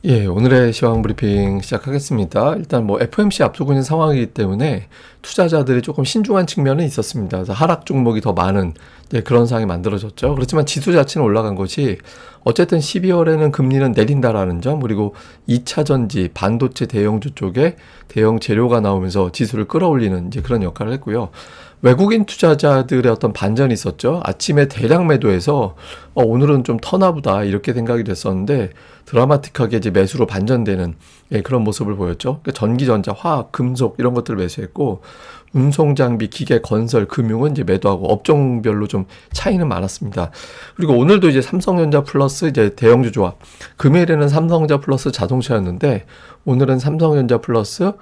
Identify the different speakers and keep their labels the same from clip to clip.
Speaker 1: 예, 오늘의 시황 브리핑 시작하겠습니다. 일단 뭐 FOMC 앞두고 있는 상황이기 때문에 투자자들이 조금 신중한 측면은 있었습니다. 그래서 하락 종목이 더 많은 그런 상황이 만들어졌죠. 그렇지만 지수 자체는 올라간 것이 어쨌든 12월에는 금리는 내린다라는 점, 그리고 2차 전지, 반도체 대형주 쪽에 대형 재료가 나오면서 지수를 끌어올리는 이제 그런 역할을 했고요. 외국인 투자자들의 어떤 반전이 있었죠. 아침에 대량 매도해서 오늘은 좀 터나보다 이렇게 생각이 됐었는데 드라마틱하게 이제 매수로 반전되는 그런 모습을 보였죠. 그러니까 전기전자, 화학, 금속 이런 것들을 매수했고 운송장비, 기계, 건설, 금융은 이제 매도하고 업종별로 좀 차이는 많았습니다. 그리고 오늘도 이제 삼성전자 플러스 이제 대형주 조합. 금요일에는 삼성전자 플러스 자동차였는데 오늘은 삼성전자 플러스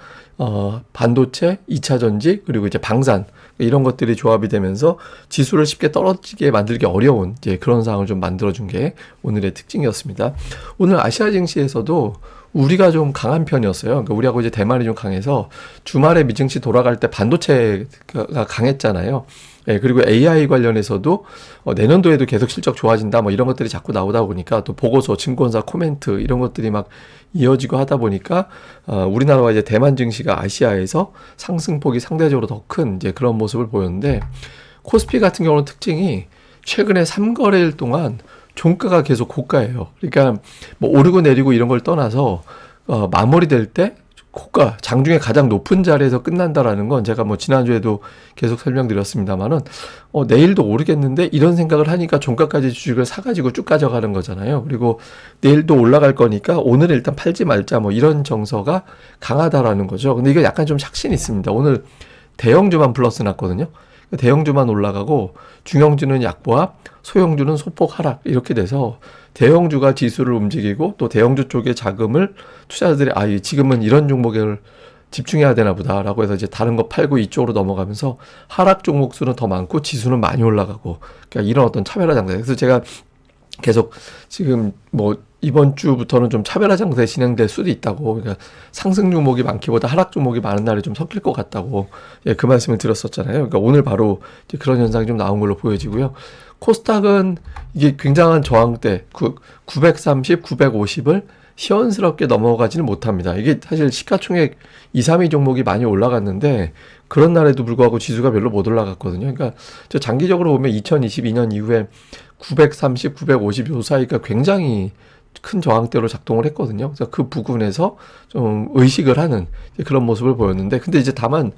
Speaker 1: 반도체, 2차 전지, 그리고 이제 방산 이런 것들이 조합이 되면서 지수를 쉽게 떨어지게 만들기 어려운 이제 그런 상황을 좀 만들어준 게 오늘의 특징이었습니다. 오늘 아시아 증시에서도 우리가 좀 강한 편이었어요. 그러니까 우리하고 이제 대만이 좀 강해서 주말에 미증시 돌아갈 때 반도체가 강했잖아요. 예, 그리고 AI 관련해서도 내년도에도 계속 실적 좋아진다 뭐 이런 것들이 자꾸 나오다 보니까 또 보고서, 증권사 코멘트 이런 것들이 막 이어지고 하다 보니까 우리나라와 이제 대만 증시가 아시아에서 상승폭이 상대적으로 더 큰 이제 그런 모습을 보였는데 코스피 같은 경우는 특징이 최근에 3거래일 동안 종가가 계속 고가예요. 그러니까 뭐 오르고 내리고 이런 걸 떠나서 마무리될 때 고가, 장중에 가장 높은 자리에서 끝난다라는 건 제가 뭐 지난주에도 계속 설명드렸습니다만은 내일도 오르겠는데 이런 생각을 하니까 종가까지 주식을 사가지고 쭉 가져가는 거잖아요. 그리고 내일도 올라갈 거니까 오늘 일단 팔지 말자 뭐 이런 정서가 강하다라는 거죠. 근데 이거 약간 좀 삭신이 있습니다. 오늘 대형주만 플러스 났거든요. 대형주만 올라가고 중형주는 약보합, 소형주는 소폭 하락 이렇게 돼서 대형주가 지수를 움직이고 또 대형주 쪽의 자금을 투자자들이 지금은 이런 종목을 집중해야 되나 보다라고 해서 이제 다른 거 팔고 이쪽으로 넘어가면서 하락 종목 수는 더 많고 지수는 많이 올라가고 그러니까 이런 어떤 차별화 장세. 그래서 제가 계속 지금 뭐 이번 주부터는 좀 차별화 장세 진행될 수도 있다고, 그러니까 상승 종목이 많기보다 하락 종목이 많은 날이 좀 섞일 것 같다고 그 말씀을 드렸었잖아요. 그러니까 오늘 바로 이제 그런 현상이 좀 나온 걸로 보여지고요. 코스닥은 이게 굉장한 저항대 930, 950을 시원스럽게 넘어가지는 못합니다. 이게 사실 시가총액 2, 3위 종목이 많이 올라갔는데 그런 날에도 불구하고 지수가 별로 못 올라갔거든요. 그러니까 저 장기적으로 보면 2022년 이후에 930, 950 요 사이가 굉장히 큰 저항대로 작동을 했거든요. 그래서 그 부분에서 좀 의식을 하는 그런 모습을 보였는데, 근데 이제 다만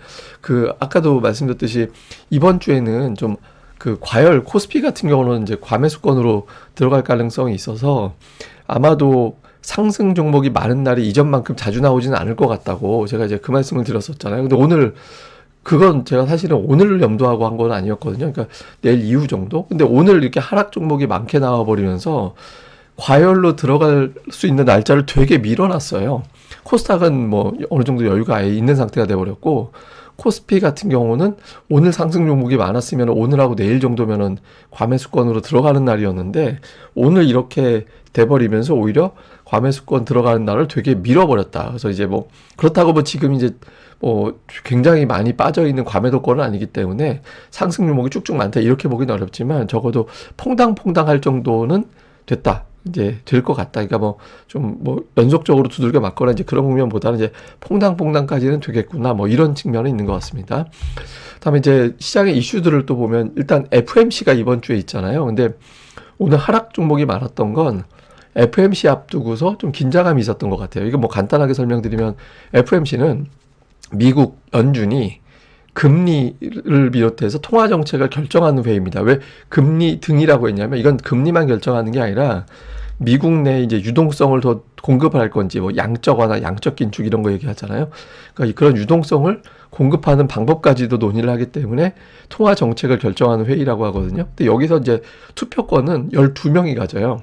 Speaker 1: 아까도 말씀드렸듯이 이번 주에는 좀 과열 코스피 같은 경우는 이제 과매수권으로 들어갈 가능성이 있어서 아마도 상승 종목이 많은 날이 이전만큼 자주 나오지는 않을 것 같다고 제가 이제 그 말씀을 드렸었잖아요. 근데 오늘 그건 제가 사실은 오늘 염두하고 한 건 아니었거든요. 그러니까 내일 이후 정도. 근데 오늘 이렇게 하락 종목이 많게 나와버리면서 과열로 들어갈 수 있는 날짜를 되게 밀어놨어요. 코스닥은 뭐 어느 정도 여유가 아예 있는 상태가 돼버렸고, 코스피 같은 경우는 오늘 상승 종목이 많았으면 오늘하고 내일 정도면은 과매수권으로 들어가는 날이었는데 오늘 이렇게 돼버리면서 오히려 과매수권 들어가는 날을 되게 밀어버렸다. 그래서 이제 뭐 그렇다고 뭐 지금 이제 뭐 굉장히 많이 빠져있는 과매도권은 아니기 때문에 상승 종목이 쭉쭉 많다 이렇게 보기는 어렵지만 적어도 퐁당퐁당 할 정도는 됐다. 이제 될 것 같다. 그러니까 뭐 좀 뭐 연속적으로 두들겨 맞거나 이제 그런 국면보다는 이제 퐁당퐁당까지는 되겠구나. 뭐 이런 측면이 있는 것 같습니다. 다음에 이제 시장의 이슈들을 또 보면 일단 FMC가 이번 주에 있잖아요. 근데 오늘 하락 종목이 많았던 건 FMC 앞두고서 좀 긴장감이 있었던 것 같아요. 이거 뭐 간단하게 설명드리면 FMC는 미국 연준이 금리를 비롯해서 통화 정책을 결정하는 회의입니다. 왜 금리 등이라고 했냐면 이건 금리만 결정하는 게 아니라 미국 내 이제 유동성을 더 공급할 건지 뭐 양적 완화, 양적 긴축 이런 거 얘기하잖아요. 그러니까 그런 유동성을 공급하는 방법까지도 논의를 하기 때문에 통화 정책을 결정하는 회의라고 하거든요. 근데 여기서 이제 투표권은 12명이 가져요.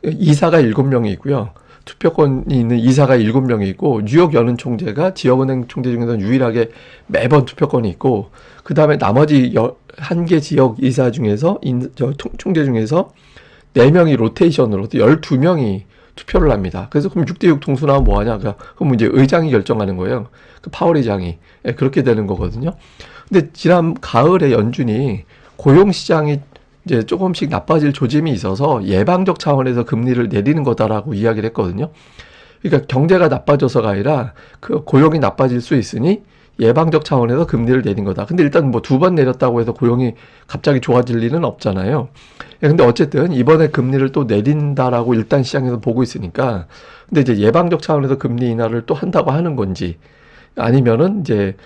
Speaker 1: 이사가 7명이 있고요. 투표권이 있는 이사가 7명이 있고 뉴욕 연은 총재가 지역은행 총재 중에서는 유일하게 매번 투표권이 있고, 그 다음에 나머지 1개 지역 이사 중에서 총재 중에서 4명이 로테이션으로 12명이 투표를 합니다. 그래서 그럼 6대6 동수 나오면 뭐하냐? 그럼 이제 의장이 결정하는 거예요. 파월 의장이. 그렇게 되는 거거든요. 근데 지난 가을에 연준이 고용시장이 이제 조금씩 나빠질 조짐이 있어서 예방적 차원에서 금리를 내리는 거다라고 이야기를 했거든요. 그러니까 경제가 나빠져서가 아니라 그 고용이 나빠질 수 있으니 예방적 차원에서 금리를 내린 거다. 근데 일단 뭐 두 번 내렸다고 해서 고용이 갑자기 좋아질 리는 없잖아요. 근데 어쨌든 이번에 금리를 또 내린다라고 일단 시장에서 보고 있으니까, 근데 이제 예방적 차원에서 금리 인하를 또 한다고 하는 건지, 아니면은 이제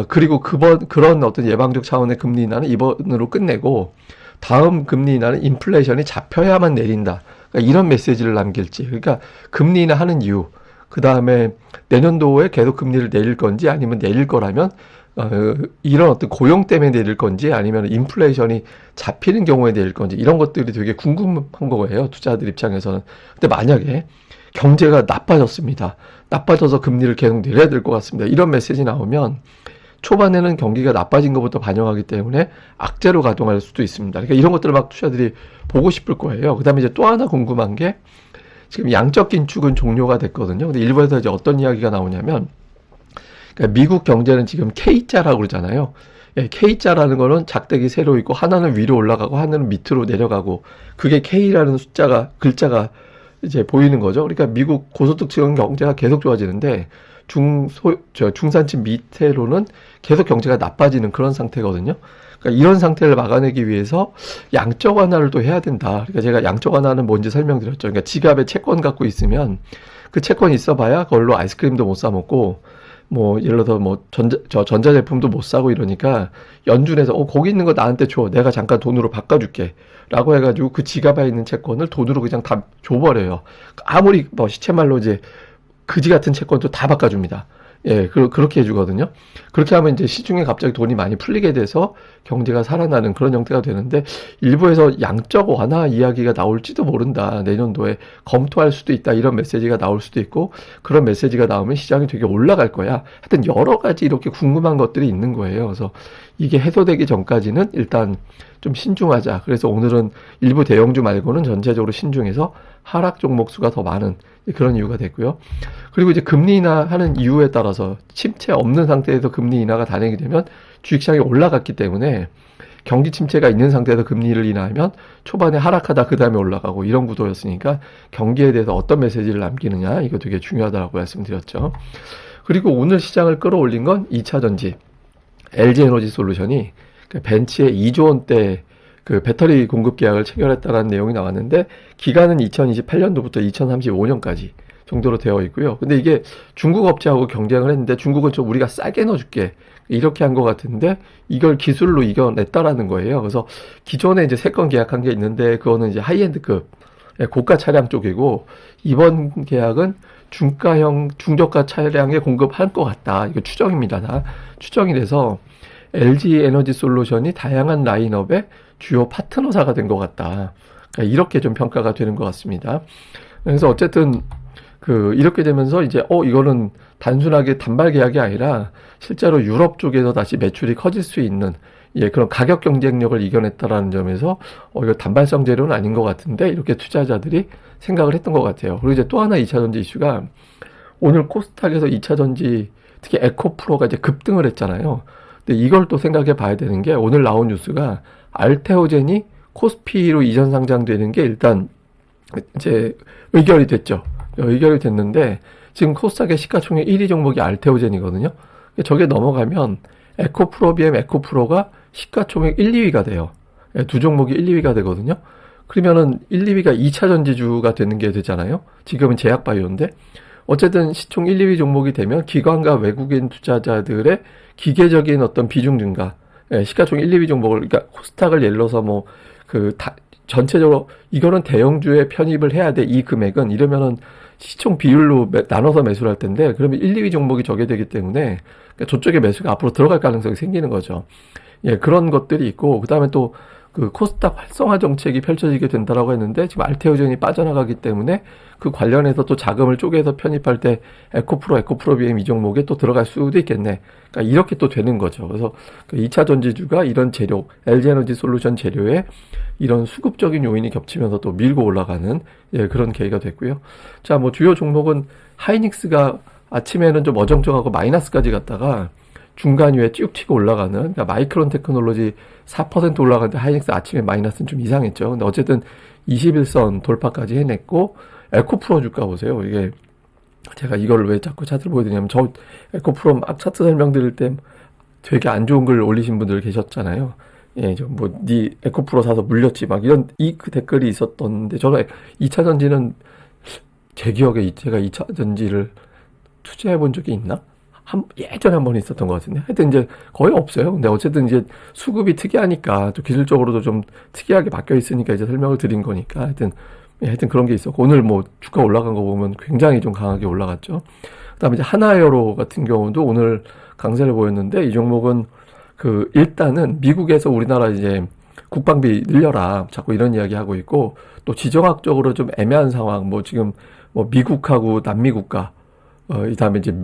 Speaker 1: 그리고 그런 어떤 예방적 차원의 금리 인하는 이번으로 끝내고 다음 금리 인하는 인플레이션이 잡혀야만 내린다. 그러니까 이런 메시지를 남길지. 그러니까 금리 인하 하는 이유, 그 다음에 내년도에 계속 금리를 내릴 건지, 아니면 내릴 거라면 이런 어떤 고용 때문에 내릴 건지, 아니면 인플레이션이 잡히는 경우에 내릴 건지, 이런 것들이 되게 궁금한 거예요, 투자자들 입장에서는. 근데 만약에 경제가 나빠졌습니다. 나빠져서 금리를 계속 내려야 될 것 같습니다. 이런 메시지 나오면 초반에는 경기가 나빠진 것부터 반영하기 때문에 악재로 가동할 수도 있습니다. 그러니까 이런 것들을 막 투자들이 보고 싶을 거예요. 그 다음에 이제 또 하나 궁금한 게, 지금 양적 긴축은 종료가 됐거든요. 근데 일부에서 이제 어떤 이야기가 나오냐면, 그러니까 미국 경제는 지금 K자라고 그러잖아요. 예, K자라는 거는 작대기 세로 있고 하나는 위로 올라가고 하나는 밑으로 내려가고, 그게 K라는 글자가 이제 보이는 거죠. 그러니까 미국 고소득층 경제가 계속 좋아지는데 중산층 밑으로는 계속 경제가 나빠지는 그런 상태거든요. 그러니까 이런 상태를 막아내기 위해서 양적 완화를 또 해야 된다. 그러니까 제가 양적 완화는 뭔지 설명드렸죠. 그러니까 지갑에 채권 갖고 있으면 그 채권이 있어봐야 그걸로 아이스크림도 못 사 먹고, 뭐 예를 들어서 뭐 전자제품도 못 사고 이러니까 연준에서 거기 있는 거 나한테 줘, 내가 잠깐 돈으로 바꿔줄게 라고 해가지고 그 지갑에 있는 채권을 돈으로 그냥 다 줘버려요. 아무리 뭐 시체말로 이제 그지 같은 채권도 다 바꿔줍니다. 예, 그렇게 해주거든요. 그렇게 하면 이제 시중에 갑자기 돈이 많이 풀리게 돼서 경제가 살아나는 그런 형태가 되는데, 일부에서 양적 완화 이야기가 나올지도 모른다. 내년도에 검토할 수도 있다. 이런 메시지가 나올 수도 있고, 그런 메시지가 나오면 시장이 되게 올라갈 거야. 하여튼 여러 가지 이렇게 궁금한 것들이 있는 거예요. 그래서 이게 해소되기 전까지는 일단 좀 신중하자. 그래서 오늘은 일부 대형주 말고는 전체적으로 신중해서 하락 종목 수가 더 많은 그런 이유가 됐고요. 그리고 이제 금리 인하하는 이유에 따라서 침체 없는 상태에서 금리 인하가 단행이 되면 주식시장이 올라갔기 때문에, 경기 침체가 있는 상태에서 금리를 인하하면 초반에 하락하다 그 다음에 올라가고 이런 구도였으니까 경기에 대해서 어떤 메시지를 남기느냐, 이거 되게 중요하다고 말씀드렸죠. 그리고 오늘 시장을 끌어올린 건 2차전지 LG에너지솔루션이 벤츠의 2조 원대 그 배터리 공급 계약을 체결했다라는 내용이 나왔는데, 기간은 2028년도부터 2035년까지 정도로 되어 있고요. 근데 이게 중국 업체하고 경쟁을 했는데 중국은 좀 우리가 싸게 넣어줄게 이렇게 한 것 같은데, 이걸 기술로 이겨냈다라는 거예요. 그래서 기존에 이제 3건 계약한 게 있는데 그거는 이제 하이엔드급 고가 차량 쪽이고, 이번 계약은 중가형 중저가 차량에 공급할 것 같다. 이거 추정입니다. 다 추정이 돼서 LG 에너지 솔루션이 다양한 라인업의 주요 파트너사가 된 것 같다. 그러니까 이렇게 좀 평가가 되는 것 같습니다. 그래서 어쨌든 이렇게 되면서 이제 이거는 단순하게 단발 계약이 아니라 실제로 유럽 쪽에서 다시 매출이 커질 수 있는, 예, 그런 가격 경쟁력을 이겨냈다라는 점에서 이거 단발성 재료는 아닌 것 같은데, 이렇게 투자자들이 생각을 했던 것 같아요. 그리고 이제 또 하나 2차전지 이슈가, 오늘 코스닥에서 2차전지 특히 에코프로가 이제 급등을 했잖아요. 근데 이걸 또 생각해 봐야 되는 게, 오늘 나온 뉴스가 알테오젠이 코스피로 이전 상장되는 게 일단 이제 의결이 됐죠. 의결이 됐는데 지금 코스닥의 시가총액 1위 종목이 알테오젠이거든요. 저게 넘어가면 에코프로 비엠 에코프로가 시가총액 1, 2위가 돼요. 두 종목이 1, 2위가 되거든요. 그러면은 1, 2위가 2차 전지주가 되는 게 되잖아요. 지금은 제약바이오인데, 어쨌든 시총 1, 2위 종목이 되면 기관과 외국인 투자자들의 기계적인 어떤 비중 증가, 시가총액 1, 2위 종목을, 그러니까 코스닥을 예를 들어서 전체적으로 이거는 대형주에 편입을 해야 돼, 이 금액은. 이러면은 시총 비율로 나눠서 매수를 할 텐데, 그러면 1, 2위 종목이 저게 되기 때문에 그러니까 저쪽에 매수가 앞으로 들어갈 가능성이 생기는 거죠. 예, 그런 것들이 있고, 그 다음에 또 코스닥 활성화 정책이 펼쳐지게 된다라고 했는데, 지금 알테오젠이 빠져나가기 때문에 그 관련해서 또 자금을 쪼개서 편입할 때 에코프로 비엠 이 종목에 또 들어갈 수도 있겠네. 그러니까 이렇게 또 되는 거죠. 그래서 2차 전지주가 이런 재료, LG에너지 솔루션 재료에 이런 수급적인 요인이 겹치면서 또 밀고 올라가는, 예, 그런 계기가 됐고요. 자, 주요 종목은 하이닉스가 아침에는 좀 어정쩡하고 마이너스까지 갔다가 중간 위에 쭉 튀고 올라가는, 그러니까 마이크론 테크놀로지 4% 올라가는데 하이닉스 아침에 마이너스는 좀 이상했죠. 근데 어쨌든 21선 돌파까지 해냈고, 에코프로 주가 보세요. 이게 제가 이걸 왜 자꾸 차트를 보여드리냐면, 저 에코프로 막 차트 설명드릴 때 되게 안 좋은 글 올리신 분들 계셨잖아요. 예, 니 에코프로 사서 물렸지, 막 이런, 그 댓글이 있었던데, 저는 2차 전지는 제 기억에 제가 2차 전지를 투자해 본 적이 있나? 예전에 한 번 있었던 것 같은데. 하여튼 이제 거의 없어요. 근데 어쨌든 이제 수급이 특이하니까, 또 기술적으로도 좀 특이하게 바뀌어 있으니까 이제 설명을 드린 거니까. 하여튼 그런 게 있었고, 오늘 뭐 주가 올라간 거 보면 굉장히 좀 강하게 올라갔죠. 그 다음에 이제 하나에어로 같은 경우도 오늘 강세를 보였는데, 이 종목은 일단은 미국에서 우리나라 이제 국방비 늘려라, 자꾸 이런 이야기 하고 있고, 또 지정학적으로 좀 애매한 상황, 뭐 지금 뭐 미국하고 남미 국가, 이 다음에 이제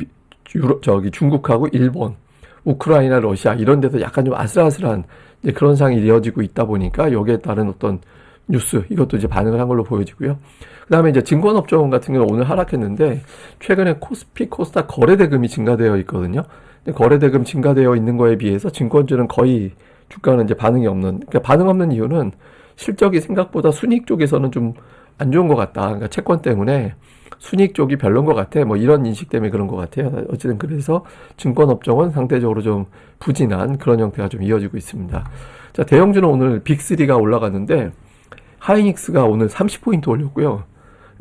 Speaker 1: 중국하고 일본, 우크라이나, 러시아 이런 데서 약간 좀 아슬아슬한 이제 그런 상황이 이어지고 있다 보니까 여기에 따른 어떤 뉴스, 이것도 이제 반응을 한 걸로 보여지고요. 그 다음에 이제 증권업종 같은 경우는 오늘 하락했는데, 최근에 코스피, 코스닥 거래대금이 증가되어 있거든요. 근데 거래대금 증가되어 있는 거에 비해서 증권주는 거의 주가는 이제 반응이 없는, 그러니까 반응 없는 이유는 실적이 생각보다 순이익 쪽에서는 좀 안 좋은 것 같다. 그러니까 채권 때문에 순이익 쪽이 별론 것 같아. 뭐 이런 인식 때문에 그런 것 같아요. 어쨌든 그래서 증권업종은 상대적으로 좀 부진한 그런 형태가 좀 이어지고 있습니다. 자, 대형주는 오늘 빅3가 올라갔는데, 하이닉스가 오늘 30포인트 올렸고요.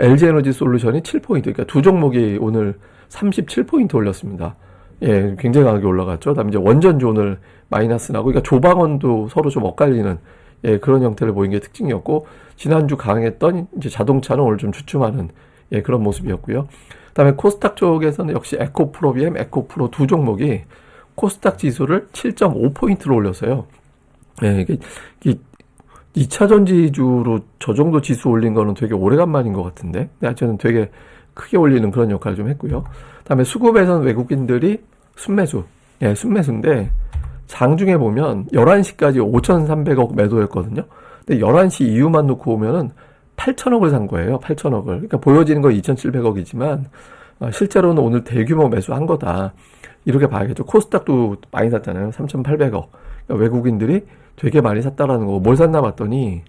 Speaker 1: LG에너지 솔루션이 7포인트, 그러니까 두 종목이 오늘 37포인트 올렸습니다. 예, 굉장히 강하게 올라갔죠. 그다음에 이제 원전주 오늘 마이너스 나고, 그러니까 조방원도 서로 좀 엇갈리는, 예, 그런 형태를 보인 게 특징이었고, 지난주 강했던 이제 자동차는 오늘 좀 주춤하는, 예, 그런 모습이었고요. 그다음에 코스닥 쪽에서는 역시 에코프로, 에코프로 두 종목이 코스닥 지수를 7.5포인트로 올렸어요. 예, 이게 2차 전지주로 저 정도 지수 올린 거는 되게 오래간만인 것 같은데, 저는 되게 크게 올리는 그런 역할을 좀 했고요. 다음에 수급에서는 외국인들이 순매수, 예, 순매수인데, 장중에 보면 11시까지 5,300억 매도였거든요. 근데 11시 이후만 놓고 보면은 8천억을 산 거예요. 8천억을. 그러니까 보여지는 건 2,700억이지만, 실제로는 오늘 대규모 매수한 거다. 이렇게 봐야겠죠. 코스닥도 많이 샀잖아요. 3,800억. 그러니까 외국인들이 되게 많이 샀다라는 거고, 뭘 샀나 봤더니,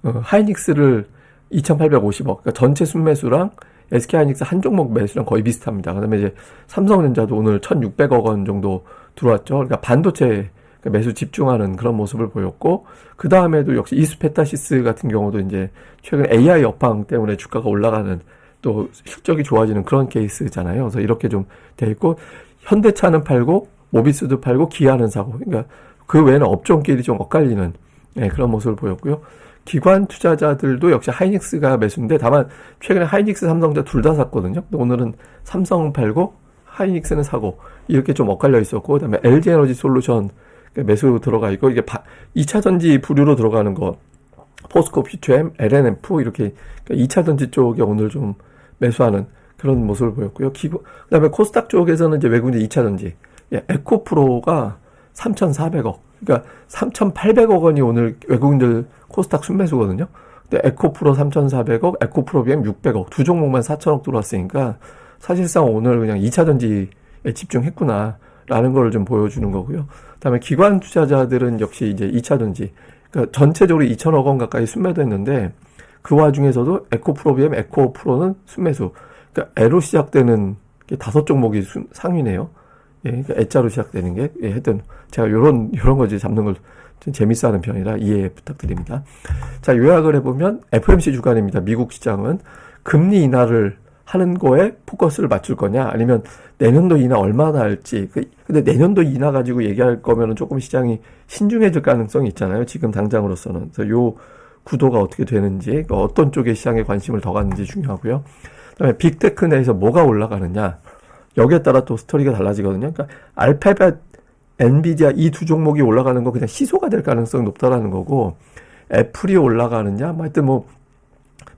Speaker 1: 하이닉스를 2,850억, 그러니까 전체 순매수랑 SK하이닉스 한 종목 매수랑 거의 비슷합니다. 그 다음에 이제 삼성전자도 오늘 1,600억 원 정도 들어왔죠. 그러니까 반도체 매수 집중하는 그런 모습을 보였고, 그 다음에도 역시 이스페타시스 같은 경우도 이제 최근 AI 업황 때문에 주가가 올라가는, 또 실적이 좋아지는 그런 케이스잖아요. 그래서 이렇게 좀 돼 있고, 현대차는 팔고, 모비스도 팔고, 기아는 사고, 그러니까 그 외에는 업종끼리 좀 엇갈리는, 예, 그런 모습을 보였고요. 기관 투자자들도 역시 하이닉스가 매수인데, 다만 최근에 하이닉스, 삼성전자 둘 다 샀거든요. 오늘은 삼성 팔고 하이닉스는 사고, 이렇게 좀 엇갈려 있었고, 그다음에 LG에너지 솔루션 매수 들어가 있고, 이게 2차 전지 부류로 들어가는 거, 포스코 퓨처엠, LNF 이렇게, 그러니까 2차 전지 쪽에 오늘 좀 매수하는 그런 모습을 보였고요. 그다음에 코스닥 쪽에서는 이제 외국인 2차 전지, 예, 에코프로가 3,400억, 그러니까 3,800억 원이 오늘 외국인들 코스닥 순매수거든요. 근데 에코프로 3,400억, 에코프로 BM 600억, 두 종목만 4천억 들어왔으니까 사실상 오늘 그냥 2차 전지에 집중했구나라는 걸 좀 보여주는 거고요. 그다음에 기관 투자자들은 역시 이제 2차 전지, 그러니까 전체적으로 2천억 원 가까이 순매도했는데, 그 와중에서도 에코프로 BM, 에코프로는 순매수. 그러니까 에로 시작되는 게 5종목이 상위네요. 예, 그러니까 애자로 시작되는 게, 예, 하여튼 제가 요런 거지 잡는 걸 좀 재밌어 하는 편이라 이해 부탁드립니다. 자, 요약을 해보면 FOMC 주간입니다. 미국 시장은 금리 인하를 하는 거에 포커스를 맞출 거냐, 아니면 내년도 인하 얼마나 할지. 근데 내년도 인하 가지고 얘기할 거면은 조금 시장이 신중해질 가능성이 있잖아요. 지금 당장으로서는. 그래서 요 구도가 어떻게 되는지, 어떤 쪽에 시장에 관심을 더 갖는지 중요하고요. 그다음에 빅테크 내에서 뭐가 올라가느냐, 여기에 따라 또 스토리가 달라지거든요. 그러니까 알파벳, 엔비디아 이 두 종목이 올라가는 거 그냥 시소가 될 가능성이 높다라는 거고, 애플이 올라가느냐, 하여튼 뭐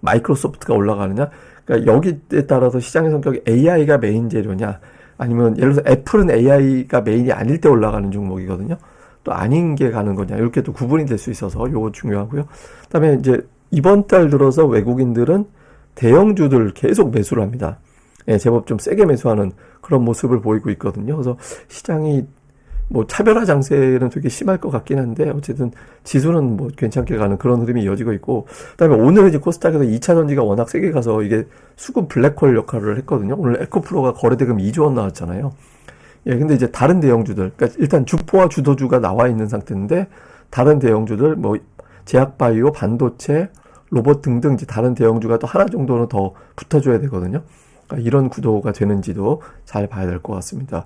Speaker 1: 마이크로소프트가 올라가느냐, 그러니까 여기에 따라서 시장의 성격이 AI가 메인 재료냐, 아니면 예를 들어서 애플은 AI가 메인이 아닐 때 올라가는 종목이거든요. 또 아닌 게 가는 거냐, 이렇게 또 구분이 될 수 있어서 요거 중요하고요. 그다음에 이제 이번 달 들어서 외국인들은 대형주들 계속 매수를 합니다. 예, 제법 좀 세게 매수하는 그런 모습을 보이고 있거든요. 그래서 시장이 뭐 차별화 장세는 되게 심할 것 같긴 한데 어쨌든 지수는 뭐 괜찮게 가는 그런 흐름이 이어지고 있고, 그다음에 오늘 이제 코스닥에서 2차 전지가 워낙 세게 가서 이게 수급 블랙홀 역할을 했거든요. 오늘 에코프로가 거래대금 2조 원 나왔잖아요. 예, 근데 이제 다른 대형주들, 그러니까 일단 주포와 주도주가 나와 있는 상태인데 다른 대형주들 뭐 제약바이오, 반도체, 로봇 등등 이제 다른 대형주가 또 하나 정도는 더 붙어줘야 되거든요. 그러니까 이런 구도가 되는지도 잘 봐야 될 것 같습니다.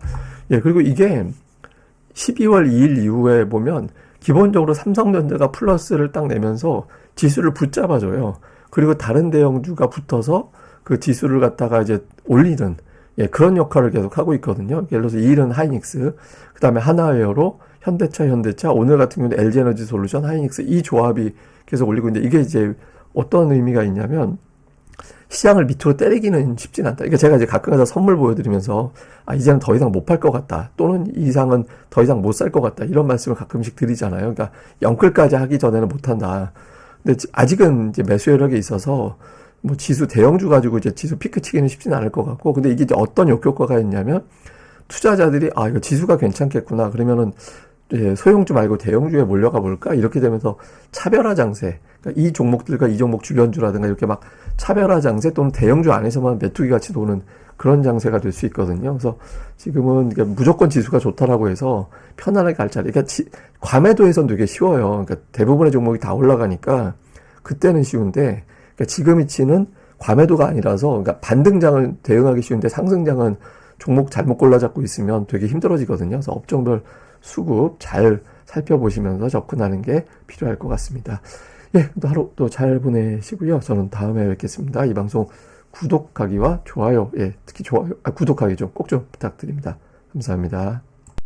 Speaker 1: 예, 그리고 이게 12월 2일 이후에 보면 기본적으로 삼성전자가 플러스를 딱 내면서 지수를 붙잡아줘요. 그리고 다른 대형주가 붙어서 그 지수를 갖다가 이제 올리는, 예, 그런 역할을 계속 하고 있거든요. 예를 들어서 2일은 하이닉스, 그 다음에 하나웨어로 현대차, 오늘 같은 경우는 LG에너지 솔루션, 하이닉스 이 조합이 계속 올리고 있는데 이게 이제 어떤 의미가 있냐면 시장을 밑으로 때리기는 쉽진 않다. 그러니까 제가 이제 가끔 가다 선물 보여드리면서 이제는 더 이상 못 팔 것 같다. 또는 이 이상은 더 이상 못 살 것 같다. 이런 말씀을 가끔씩 드리잖아요. 그러니까 영끌까지 하기 전에는 못 한다. 근데 아직은 이제 매수 여력이 있어서 뭐 지수 대형주 가지고 이제 지수 피크 치기는 쉽진 않을 것 같고, 근데 이게 이제 어떤 역효과가 있냐면 투자자들이 이거 지수가 괜찮겠구나. 그러면은 예, 소형주 말고 대형주에 몰려가 볼까? 이렇게 되면서 차별화 장세, 그러니까 이 종목들과 이 종목 주변주라든가 이렇게 막 차별화 장세 또는 대형주 안에서만 메뚜기 같이 도는 그런 장세가 될 수 있거든요. 그래서 지금은 그러니까 무조건 지수가 좋다라고 해서 편안하게 갈 자리, 그러니까 과매도에선 되게 쉬워요. 그러니까 대부분의 종목이 다 올라가니까 그때는 쉬운데, 그러니까 지금 이치는 과매도가 아니라서, 그러니까 반등장은 대응하기 쉬운데 상승장은 종목 잘못 골라잡고 있으면 되게 힘들어지거든요. 그래서 업종별 수급 잘 살펴보시면서 접근하는 게 필요할 것 같습니다. 예, 또 하루 또 잘 보내시고요. 저는 다음에 뵙겠습니다. 이 방송 구독하기와 좋아요, 예, 특히 좋아요, 구독하기 좀 꼭 좀 부탁드립니다. 감사합니다.